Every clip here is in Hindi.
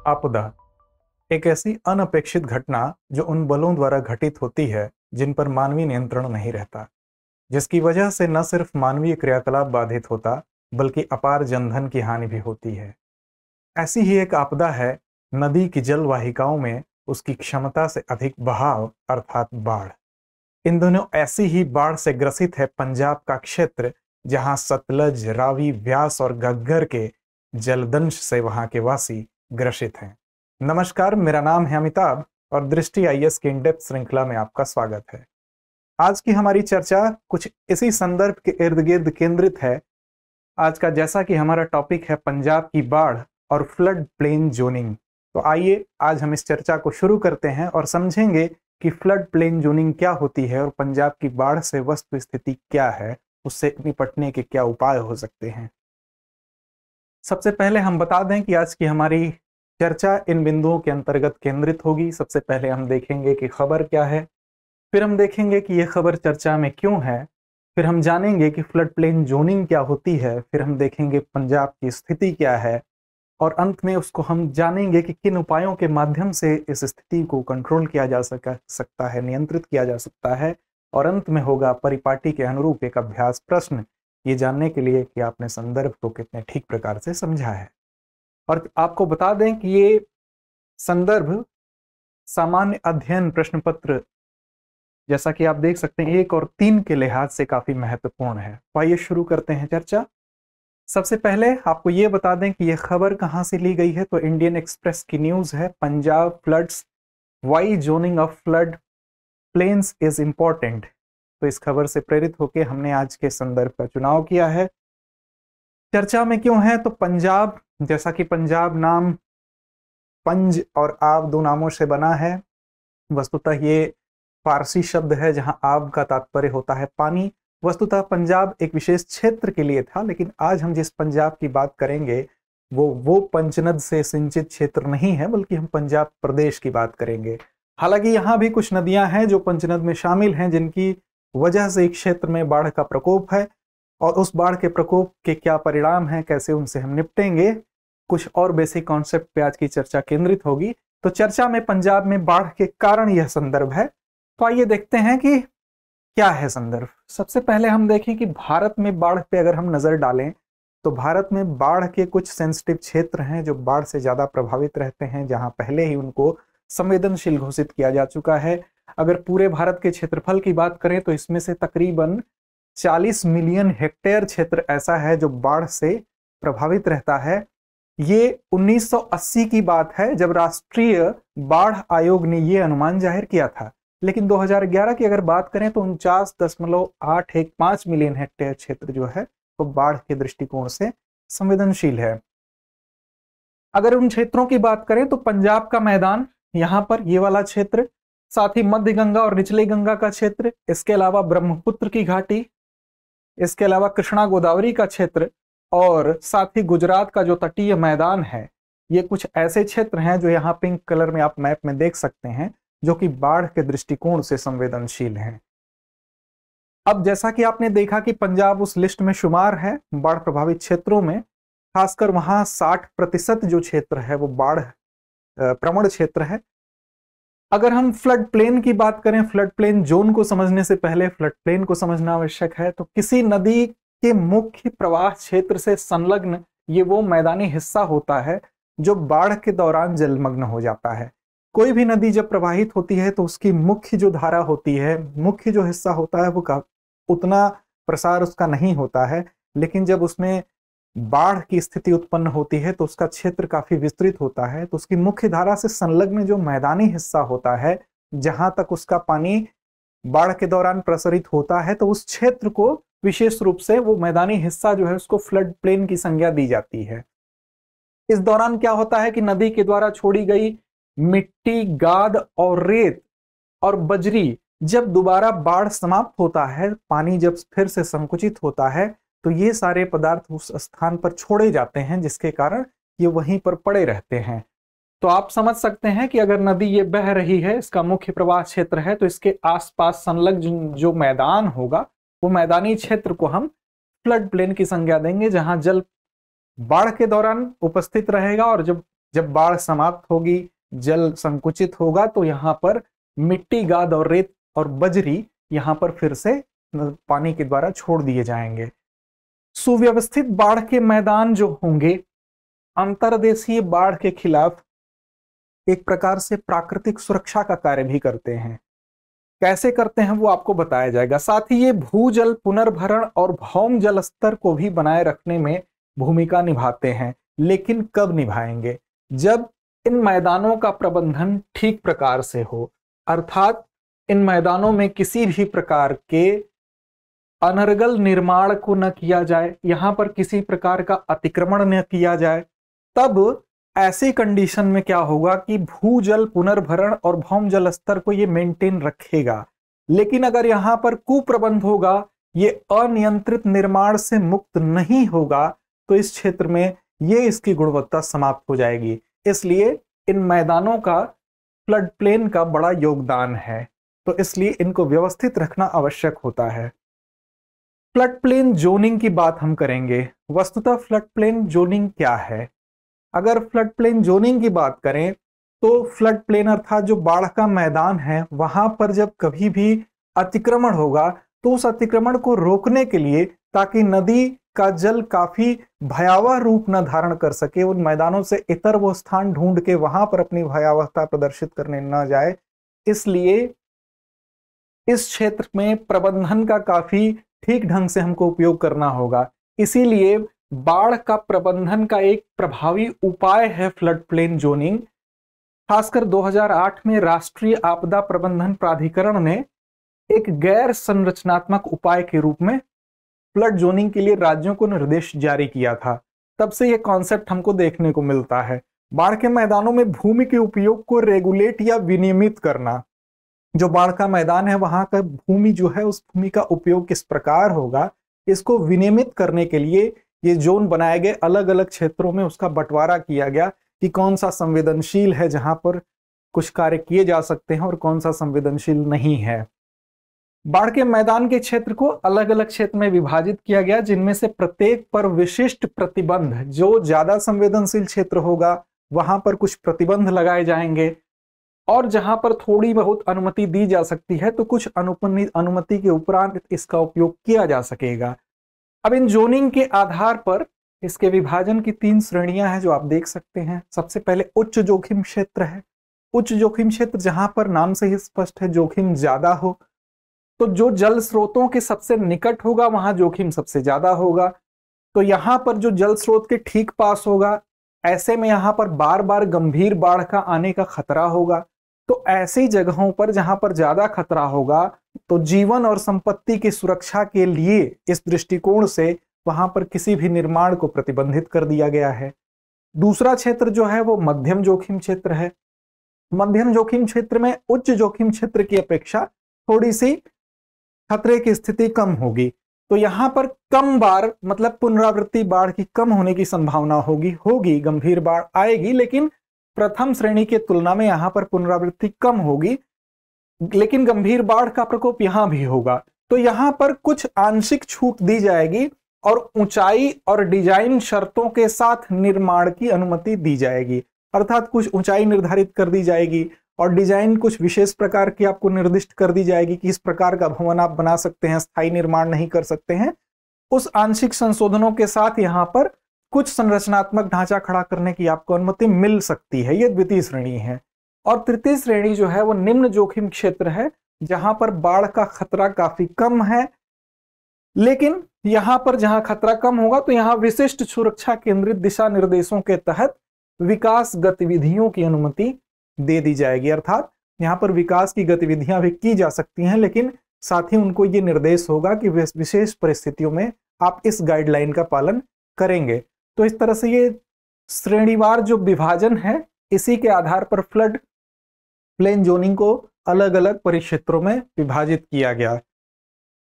आपदा एक ऐसी अनपेक्षित घटना जो उन बलों द्वारा घटित होती है जिन पर मानवीय नियंत्रण नहीं रहता, जिसकी वजह से न सिर्फ मानवीय क्रियाकलाप बाधित होता बल्कि अपार जनधन की हानि भी होती है। ऐसी ही एक आपदा है नदी की जल वाहिकाओं में उसकी क्षमता से अधिक बहाव अर्थात बाढ़। इन दोनों ऐसी ही बाढ़ से ग्रसित है पंजाब का क्षेत्र, जहां सतलज, रावी, व्यास और घग्गर के जलदंश से वहां के वासी ग्रसित हैं। नमस्कार, मेरा नाम है अमिताभ और दृष्टि आईएएस की इन-डेप्थ श्रृंखला में आपका स्वागत है। आज की हमारी चर्चा कुछ इसी संदर्भ के इर्द गिर्द केंद्रित है। आज का जैसा कि हमारा टॉपिक है पंजाब की बाढ़ और फ्लड प्लेन जोनिंग, तो आइए आज हम इस चर्चा को शुरू करते हैं और समझेंगे कि फ्लड प्लेन जोनिंग क्या होती है और पंजाब की बाढ़ से वस्तु स्थिति क्या है, उससे निपटने के क्या उपाय हो सकते हैं। सबसे पहले हम बता दें कि आज की हमारी चर्चा इन बिंदुओं के अंतर्गत केंद्रित होगी। सबसे पहले हम देखेंगे कि खबर क्या है, फिर हम देखेंगे कि यह खबर चर्चा में क्यों है, फिर हम जानेंगे कि फ्लड प्लेन जोनिंग क्या होती है, फिर हम देखेंगे पंजाब की स्थिति क्या है और अंत में उसको हम जानेंगे कि किन उपायों के माध्यम से इस स्थिति को कंट्रोल किया जा सकता है, नियंत्रित किया जा सकता है। और अंत में होगा परिपाटी के अनुरूप एक अभ्यास प्रश्न, ये जानने के लिए कि आपने संदर्भ को कितने ठीक प्रकार से समझा है। और आपको बता दें कि ये संदर्भ सामान्य अध्ययन प्रश्न पत्र, जैसा कि आप देख सकते हैं, 1 और 3 के लिहाज से काफी महत्वपूर्ण है। तो आइए शुरू करते हैं चर्चा। सबसे पहले आपको ये बता दें कि यह खबर कहां से ली गई है। तो इंडियन एक्सप्रेस की न्यूज है, Punjab floods, why zoning of flood plains is important. तो इस खबर से प्रेरित होकर हमने आज के संदर्भ का चुनाव किया है। चर्चा में क्यों है, तो पंजाब, जैसा कि पंजाब नाम पंज और आब 2 नामों से बना है। वस्तुतः ये फारसी शब्द है जहां आब का तात्पर्य होता है पानी। वस्तुतः पंजाब एक विशेष क्षेत्र के लिए था, लेकिन आज हम जिस पंजाब की बात करेंगे वो पंचनद से सिंचित क्षेत्र नहीं है, बल्कि हम पंजाब प्रदेश की बात करेंगे। हालांकि यहाँ भी कुछ नदियां हैं जो पंचनद में शामिल हैं, जिनकी वजह से एक क्षेत्र में बाढ़ का प्रकोप है और उस बाढ़ के प्रकोप के क्या परिणाम हैं, कैसे उनसे हम निपटेंगे, कुछ और बेसिक कॉन्सेप्ट पे आज की चर्चा केंद्रित होगी। तो चर्चा में पंजाब में बाढ़ के कारण यह संदर्भ है। तो आइए देखते हैं कि क्या है संदर्भ। सबसे पहले हम देखें कि भारत में बाढ़ पे अगर हम नजर डालें तो भारत में बाढ़ के कुछ सेंसिटिव क्षेत्र हैं जो बाढ़ से ज्यादा प्रभावित रहते हैं, जहां पहले ही उनको संवेदनशील घोषित किया जा चुका है। अगर पूरे भारत के क्षेत्रफल की बात करें तो इसमें से तकरीबन 40 मिलियन हेक्टेयर क्षेत्र ऐसा है जो बाढ़ से प्रभावित रहता है। ये 1980 की बात है जब राष्ट्रीय बाढ़ आयोग ने ये अनुमान जाहिर किया था, लेकिन 2011 की अगर बात करें तो 49.815 मिलियन हेक्टेयर क्षेत्र जो है वो बाढ़ के दृष्टिकोण से संवेदनशील है। अगर उन क्षेत्रों की बात करें तो पंजाब का मैदान, यहाँ पर ये वाला क्षेत्र, साथ ही मध्य गंगा और निचली गंगा का क्षेत्र, इसके अलावा ब्रह्मपुत्र की घाटी, इसके अलावा कृष्णा गोदावरी का क्षेत्र और साथ ही गुजरात का जो तटीय मैदान है, ये कुछ ऐसे क्षेत्र हैं जो यहाँ पिंक कलर में आप मैप में देख सकते हैं, जो कि बाढ़ के दृष्टिकोण से संवेदनशील हैं। अब जैसा कि आपने देखा कि पंजाब उस लिस्ट में शुमार है बाढ़ प्रभावित क्षेत्रों में, खासकर वहां 60% जो क्षेत्र है वो बाढ़ प्रवण क्षेत्र है। अगर हम फ्लड प्लेन की बात करें, फ्लड प्लेन जोन को समझने से पहले फ्लड प्लेन को समझना आवश्यक है। तो किसी नदी के मुख्य प्रवाह क्षेत्र से संलग्न ये वो मैदानी हिस्सा होता है जो बाढ़ के दौरान जलमग्न हो जाता है। कोई भी नदी जब प्रवाहित होती है तो उसकी मुख्य जो धारा होती है, मुख्य जो हिस्सा होता है, वो उतना प्रसार उसका नहीं होता है, लेकिन जब उसमें बाढ़ की स्थिति उत्पन्न होती है तो उसका क्षेत्र काफी विस्तृत होता है। तो उसकी मुख्य धारा से संलग्न जो मैदानी हिस्सा होता है, जहां तक उसका पानी बाढ़ के दौरान प्रसारित होता है, तो उस क्षेत्र को विशेष रूप से वो मैदानी हिस्सा जो है उसको फ्लड प्लेन की संज्ञा दी जाती है। इस दौरान क्या होता है कि नदी के द्वारा छोड़ी गई मिट्टी, गाद और रेत और बजरी, जब दोबारा बाढ़ समाप्त होता है, पानी जब फिर से संकुचित होता है, तो ये सारे पदार्थ उस स्थान पर छोड़े जाते हैं, जिसके कारण ये वहीं पर पड़े रहते हैं। तो आप समझ सकते हैं कि अगर नदी ये बह रही है, इसका मुख्य प्रवाह क्षेत्र है, तो इसके आसपास संलग्न जो मैदान होगा, वो मैदानी क्षेत्र को हम फ्लड प्लेन की संज्ञा देंगे, जहां जल बाढ़ के दौरान उपस्थित रहेगा और जब जब बाढ़ समाप्त होगी, जल संकुचित होगा, तो यहाँ पर मिट्टी, गाद और रेत और बजरी यहाँ पर फिर से पानी के द्वारा छोड़ दिए जाएंगे। सुव्यवस्थित बाढ़ के मैदान जो होंगे अंतर्देशीय बाढ़ के खिलाफ एक प्रकार से प्राकृतिक सुरक्षा का कार्य भी करते हैं। कैसे करते हैं वो आपको बताया जाएगा। साथ ही ये भूजल पुनर्भरण और भौम जल स्तर को भी बनाए रखने में भूमिका निभाते हैं। लेकिन कब निभाएंगे? जब इन मैदानों का प्रबंधन ठीक प्रकार से हो, अर्थात इन मैदानों में किसी भी प्रकार के अनर्गल निर्माण को न किया जाए, यहां पर किसी प्रकार का अतिक्रमण न किया जाए। तब ऐसी कंडीशन में क्या होगा कि भूजल पुनर्भरण और भौम जल स्तर को ये मेंटेन रखेगा। लेकिन अगर यहाँ पर कुप्रबंध होगा, ये अनियंत्रित निर्माण से मुक्त नहीं होगा, तो इस क्षेत्र में ये इसकी गुणवत्ता समाप्त हो जाएगी। इसलिए इन मैदानों का फ्लड प्लेन का बड़ा योगदान है, तो इसलिए इनको व्यवस्थित रखना आवश्यक होता है। फ्लड प्लेन जोनिंग की बात हम करेंगे। वस्तुतः फ्लड प्लेन जोनिंग क्या है? अगर फ्लड प्लेन जोनिंग की बात करें तो फ्लड प्लेन अर्थात जो बाढ़ का मैदान है, वहां पर जब कभी भी अतिक्रमण होगा तो उस अतिक्रमण को रोकने के लिए, ताकि नदी का जल काफी भयावह रूप न धारण कर सके, उन मैदानों से इतर वो स्थान ढूंढ के वहां पर अपनी भयावहता प्रदर्शित करने न जाए, इसलिए इस क्षेत्र में प्रबंधन का काफी ठीक ढंग से हमको उपयोग करना होगा। इसीलिए बाढ़ का प्रबंधन का एक प्रभावी उपाय है फ्लड प्लेन जोनिंग। खासकर 2008 में राष्ट्रीय आपदा प्रबंधन प्राधिकरण ने एक गैर संरचनात्मक उपाय के रूप में फ्लड जोनिंग के लिए राज्यों को निर्देश जारी किया था। तब से यह कॉन्सेप्ट हमको देखने को मिलता है। बाढ़ के मैदानों में भूमि के उपयोग को रेगुलेट या विनियमित करना। जो बाढ़ का मैदान है वहां का भूमि जो है, उस भूमि का उपयोग किस प्रकार होगा, इसको विनियमित करने के लिए ये जोन बनाए गए। अलग अलग क्षेत्रों में उसका बंटवारा किया गया कि कौन सा संवेदनशील है, जहां पर कुछ कार्य किए जा सकते हैं, और कौन सा संवेदनशील नहीं है। बाढ़ के मैदान के क्षेत्र को अलग अलग क्षेत्र में विभाजित किया गया, जिनमें से प्रत्येक पर विशिष्ट प्रतिबंध, जो ज्यादा संवेदनशील क्षेत्र होगा वहां पर कुछ प्रतिबंध लगाए जाएंगे, और जहां पर थोड़ी बहुत अनुमति दी जा सकती है तो कुछ अनुमति के उपरांत इसका उपयोग किया जा सकेगा। अब इन जोनिंग के आधार पर इसके विभाजन की 3 श्रेणियां हैं जो आप देख सकते हैं। सबसे पहले उच्च जोखिम क्षेत्र है। उच्च जोखिम क्षेत्र जहां पर नाम से ही स्पष्ट है, जोखिम ज्यादा हो, तो जो जल स्रोतों के सबसे निकट होगा वहां जोखिम सबसे ज्यादा होगा। तो यहां पर जो जल स्रोत के ठीक पास होगा, ऐसे में यहां पर बार बार गंभीर बाढ़ का आने का खतरा होगा। तो ऐसी जगहों पर जहां पर ज्यादा खतरा होगा, तो जीवन और संपत्ति की सुरक्षा के लिए इस दृष्टिकोण से वहां पर किसी भी निर्माण को प्रतिबंधित कर दिया गया है। दूसरा क्षेत्र जो है वो मध्यम जोखिम क्षेत्र है। मध्यम जोखिम क्षेत्र में उच्च जोखिम क्षेत्र की अपेक्षा थोड़ी सी खतरे की स्थिति कम होगी। तो यहां पर कम बार, मतलब पुनरावृत्ति बाढ़ की कम होने की संभावना होगी। गंभीर बाढ़ आएगी, लेकिन प्रथम श्रेणी के तुलना में यहां पर पुनरावृत्ति कम होगी, लेकिन गंभीर बाढ़ का प्रकोप यहां भी होगा। तो यहां पर कुछ आंशिक छूट दी जाएगी और ऊंचाई और डिजाइन शर्तों के साथ निर्माण की अनुमति दी जाएगी। अर्थात कुछ ऊंचाई निर्धारित कर दी जाएगी और डिजाइन कुछ विशेष प्रकार की आपको निर्दिष्ट कर दी जाएगी कि इस प्रकार का भवन आप बना सकते हैं, स्थायी निर्माण नहीं कर सकते हैं। उस आंशिक संशोधनों के साथ यहां पर कुछ संरचनात्मक ढांचा खड़ा करने की आपको अनुमति मिल सकती है। यह द्वितीय श्रेणी है। और तृतीय श्रेणी जो है वो निम्न जोखिम क्षेत्र है, जहां पर बाढ़ का खतरा काफी कम है, लेकिन यहां पर जहां खतरा कम होगा तो यहां विशिष्ट सुरक्षा केंद्रित दिशा निर्देशों के तहत विकास गतिविधियों की अनुमति दे दी जाएगी। अर्थात यहां पर विकास की गतिविधियां भी की जा सकती हैं, लेकिन साथ ही उनको ये निर्देश होगा कि विशेष परिस्थितियों में आप इस गाइडलाइन का पालन करेंगे। तो इस तरह से ये श्रेणीवार जो विभाजन है, इसी के आधार पर फ्लड प्लेन जोनिंग को अलग अलग परिक्षेत्रों में विभाजित किया गया।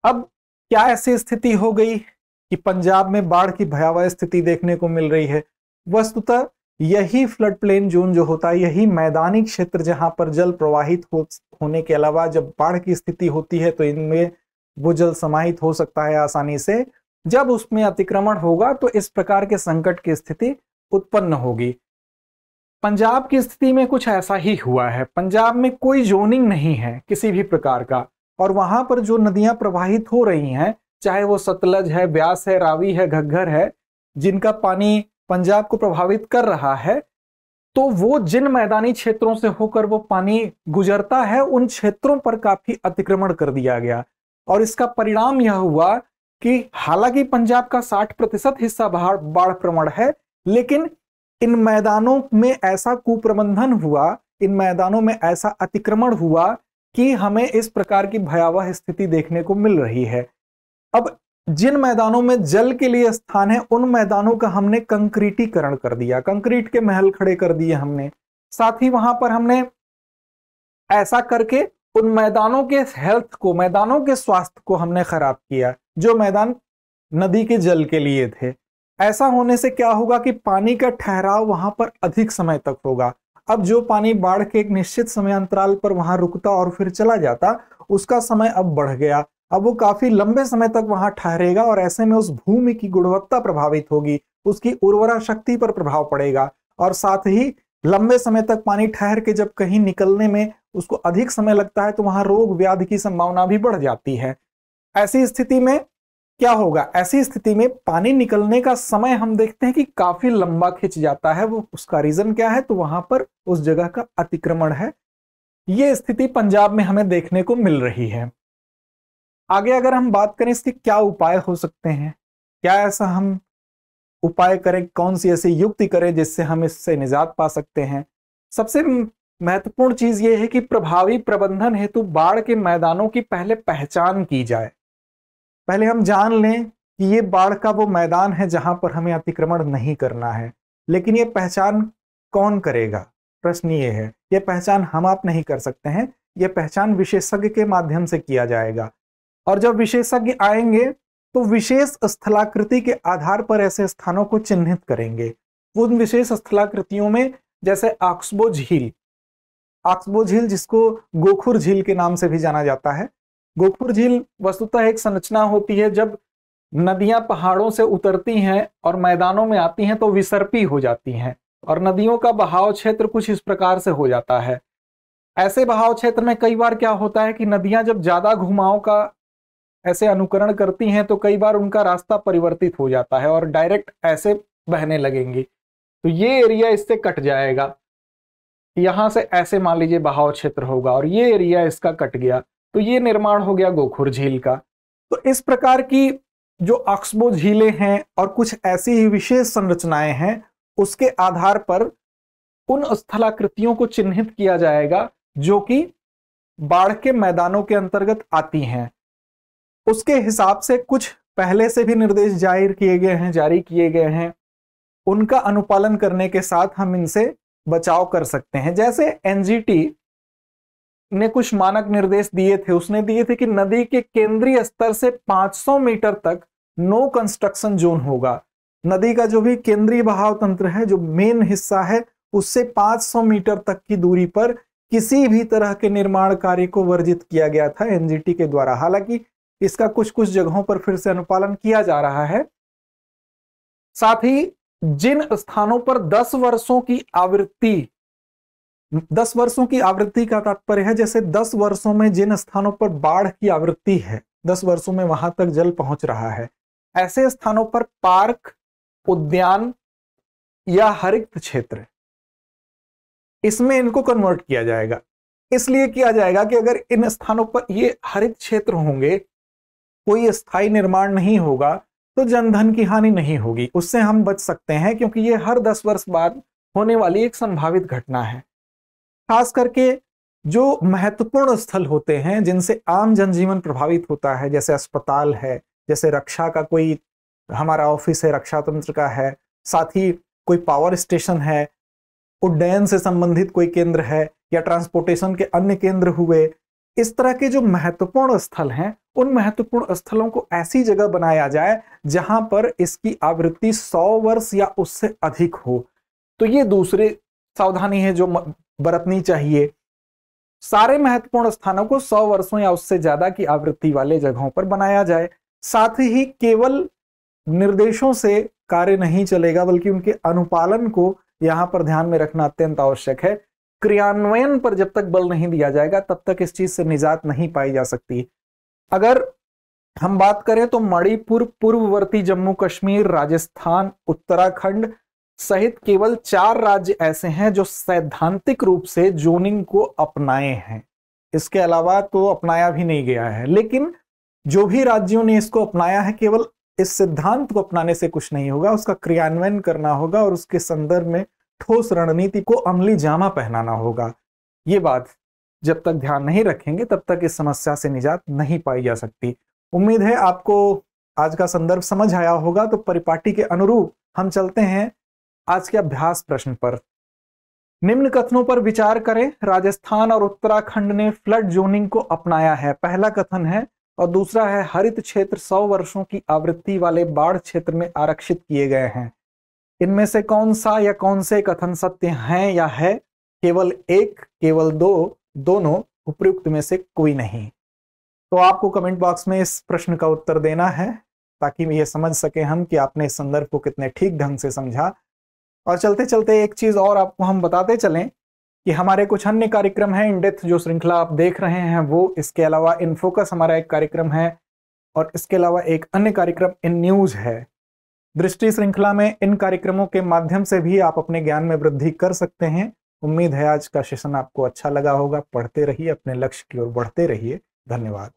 अब क्या ऐसी स्थिति हो गई कि पंजाब में बाढ़ की भयावह स्थिति देखने को मिल रही है? वस्तुतः यही फ्लड प्लेन जोन जो होता है, यही मैदानी क्षेत्र जहां पर जल प्रवाहित होने के अलावा जब बाढ़ की स्थिति होती है तो इनमें वो जल समाहित हो सकता है आसानी से। जब उसमें अतिक्रमण होगा तो इस प्रकार के संकट की स्थिति उत्पन्न होगी। पंजाब की स्थिति में कुछ ऐसा ही हुआ है। पंजाब में कोई जोनिंग नहीं है किसी भी प्रकार का, और वहां पर जो नदियां प्रवाहित हो रही हैं, चाहे वो सतलज है, ब्यास है, रावी है, घग्गर है, जिनका पानी पंजाब को प्रभावित कर रहा है, तो वो जिन मैदानी क्षेत्रों से होकर वो पानी गुजरता है, उन क्षेत्रों पर काफी अतिक्रमण कर दिया गया। और इसका परिणाम यह हुआ कि हालांकि पंजाब का 60% हिस्सा बाढ़ प्रवण है, लेकिन इन मैदानों में ऐसा कुप्रबंधन हुआ, इन मैदानों में ऐसा अतिक्रमण हुआ कि हमें इस प्रकार की भयावह स्थिति देखने को मिल रही है। अब जिन मैदानों में जल के लिए स्थान है, उन मैदानों का हमने कंक्रीटीकरण कर दिया, कंक्रीट के महल खड़े कर दिए हमने। साथ ही वहां पर हमने ऐसा करके उन मैदानों के हेल्थ को, मैदानों के स्वास्थ्य को हमने खराब किया, जो मैदान नदी के जल के लिए थे। ऐसा होने से क्या होगा कि पानी का ठहराव वहां पर अधिक समय तक होगा। अब जो पानी बाढ़ के एक निश्चित समय अंतराल पर वहां रुकता और फिर चला जाता, उसका समय अब बढ़ गया। अब वो काफी लंबे समय तक वहां ठहरेगा, और ऐसे में उस भूमि की गुणवत्ता प्रभावित होगी, उसकी उर्वरा शक्ति पर प्रभाव पड़ेगा, और साथ ही लंबे समय तक पानी ठहर के जब कहीं निकलने में उसको अधिक समय लगता है, तो वहां रोग व्याधि की संभावना भी बढ़ जाती है। ऐसी स्थिति में क्या होगा? ऐसी स्थिति में पानी निकलने का समय हम देखते हैं कि काफी लंबा खिंच जाता है। वो उसका रीजन क्या है? तो वहां पर उस जगह का अतिक्रमण है। ये स्थिति पंजाब में हमें देखने को मिल रही है। आगे अगर हम बात करें इसके क्या उपाय हो सकते हैं, क्या ऐसा हम उपाय करें, कौन सी ऐसी युक्ति करें जिससे हम इससे निजात पा सकते हैं? सबसे महत्वपूर्ण चीज ये है कि प्रभावी प्रबंधन हेतु बाढ़ के मैदानों की पहले पहचान की जाए। पहले हम जान लें कि ये बाढ़ का वो मैदान है जहां पर हमें अतिक्रमण नहीं करना है। लेकिन ये पहचान कौन करेगा? प्रश्न ये है। ये पहचान हम आप नहीं कर सकते हैं, ये पहचान विशेषज्ञ के माध्यम से किया जाएगा। और जब विशेषज्ञ आएंगे तो विशेष स्थलाकृति के आधार पर ऐसे स्थानों को चिन्हित करेंगे। उन विशेष स्थलाकृतियों में जैसे ऑक्सबो झील, ऑक्सबो झील जिसको गोखुर झील के नाम से भी जाना जाता है। गोखुर झील वस्तुतः एक संरचना होती है, जब नदियां पहाड़ों से उतरती हैं और मैदानों में आती हैं तो विसर्पी हो जाती हैं, और नदियों का बहाव क्षेत्र कुछ इस प्रकार से हो जाता है। ऐसे बहाव क्षेत्र में कई बार क्या होता है कि नदियां जब ज्यादा घुमाव का ऐसे अनुकरण करती हैं तो कई बार उनका रास्ता परिवर्तित हो जाता है और डायरेक्ट ऐसे बहने लगेंगी, तो ये एरिया इससे कट जाएगा। यहां से ऐसे मान लीजिए बहाव क्षेत्र होगा और ये एरिया इसका कट गया, तो ये निर्माण हो गया गोखुर झील का। तो इस प्रकार की जो ऑक्सबो झीलें हैं और कुछ ऐसी ही विशेष संरचनाएं हैं, उसके आधार पर उन स्थलाकृतियों को चिन्हित किया जाएगा जो कि बाढ़ के मैदानों के अंतर्गत आती हैं। उसके हिसाब से कुछ पहले से भी निर्देश जारी किए गए हैं। उनका अनुपालन करने के साथ हम इनसे बचाव कर सकते हैं। जैसे एनजीटी ने कुछ मानक निर्देश दिए थे, उसने दिए थे कि नदी के केंद्रीय स्तर से 500 मीटर तक नो कंस्ट्रक्शन जोन होगा। नदी का जो भी केंद्रीय बहाव तंत्र है, जो मेन हिस्सा है, उससे 500 मीटर तक की दूरी पर किसी भी तरह के निर्माण कार्य को वर्जित किया गया था एनजीटी के द्वारा। हालांकि इसका कुछ कुछ जगहों पर फिर से अनुपालन किया जा रहा है। साथ ही जिन स्थानों पर 10 वर्षों की आवृत्ति, 10 वर्षों की आवृत्ति का तात्पर्य है जैसे 10 वर्षों में जिन स्थानों पर बाढ़ की आवृत्ति है, 10 वर्षों में वहां तक जल पहुंच रहा है, ऐसे स्थानों पर पार्क, उद्यान या हरित क्षेत्र, इसमें इनको कन्वर्ट किया जाएगा। इसलिए किया जाएगा कि अगर इन स्थानों पर ये हरित क्षेत्र होंगे, कोई स्थायी निर्माण नहीं होगा, तो जनधन की हानि नहीं होगी, उससे हम बच सकते हैं, क्योंकि ये हर 10 वर्ष बाद होने वाली एक संभावित घटना है। खास करके जो महत्वपूर्ण स्थल होते हैं जिनसे आम जनजीवन प्रभावित होता है, जैसे अस्पताल है, जैसे रक्षा का कोई हमारा ऑफिस है, रक्षा तंत्र का है, साथ ही कोई पावर स्टेशन है, उड्डयन से संबंधित कोई केंद्र है, या ट्रांसपोर्टेशन के अन्य केंद्र हुए, इस तरह के जो महत्वपूर्ण स्थल हैं, उन महत्वपूर्ण स्थलों को ऐसी जगह बनाया जाए जहां पर इसकी आवृत्ति 100 वर्ष या उससे अधिक हो। तो ये दूसरी सावधानी है जो बरतनी चाहिए। सारे महत्वपूर्ण स्थानों को 100 वर्षों या उससे ज्यादा की आवृत्ति वाले जगहों पर बनाया जाए। साथ ही केवल निर्देशों से कार्य नहीं चलेगा, बल्कि उनके अनुपालन को यहां पर ध्यान में रखना अत्यंत आवश्यक है। क्रियान्वयन पर जब तक बल नहीं दिया जाएगा तब तक इस चीज से निजात नहीं पाई जा सकती। अगर हम बात करें तो मणिपुर, पूर्ववर्ती जम्मू कश्मीर, राजस्थान, उत्तराखंड सहित केवल 4 राज्य ऐसे हैं जो सैद्धांतिक रूप से जोनिंग को अपनाए हैं। इसके अलावा तो अपनाया भी नहीं गया है। लेकिन जो भी राज्यों ने इसको अपनाया है, केवल इस सिद्धांत को अपनाने से कुछ नहीं होगा, उसका क्रियान्वयन करना होगा और उसके संदर्भ में ठोस रणनीति को अमली जामा पहनाना होगा। ये बात जब तक ध्यान नहीं रखेंगे तब तक इस समस्या से निजात नहीं पाई जा सकती। उम्मीद है आपको आज का संदर्भ समझ आया होगा। तो परिपाटी के अनुरूप हम चलते हैं आज के अभ्यास प्रश्न पर। निम्न कथनों पर विचार करें। राजस्थान और उत्तराखंड ने फ्लड जोनिंग को अपनाया है, पहला कथन है। और दूसरा है हरित क्षेत्र 100 वर्षों की आवृत्ति वाले बाढ़ क्षेत्र में आरक्षित किए गए हैं। इनमें से कौन सा या कौन से कथन सत्य हैं या है? केवल एक, केवल दो, दोनों, उपयुक्त में से कोई नहीं। तो आपको कमेंट बॉक्स में इस प्रश्न का उत्तर देना है ताकि ये समझ सके हम कि आपने इस संदर्भ को कितने ठीक ढंग से समझा। और चलते चलते एक चीज और आपको हम बताते चलें कि हमारे कुछ अन्य कार्यक्रम हैं। इन डेप्थ जो श्रृंखला आप देख रहे हैं वो, इसके अलावा इन फोकस हमारा एक कार्यक्रम है और इसके अलावा एक अन्य कार्यक्रम इन न्यूज है। दृष्टि श्रृंखला में इन कार्यक्रमों के माध्यम से भी आप अपने ज्ञान में वृद्धि कर सकते हैं। उम्मीद है आज का सेशन आपको अच्छा लगा होगा। पढ़ते रहिए, अपने लक्ष्य की ओर बढ़ते रहिए। धन्यवाद।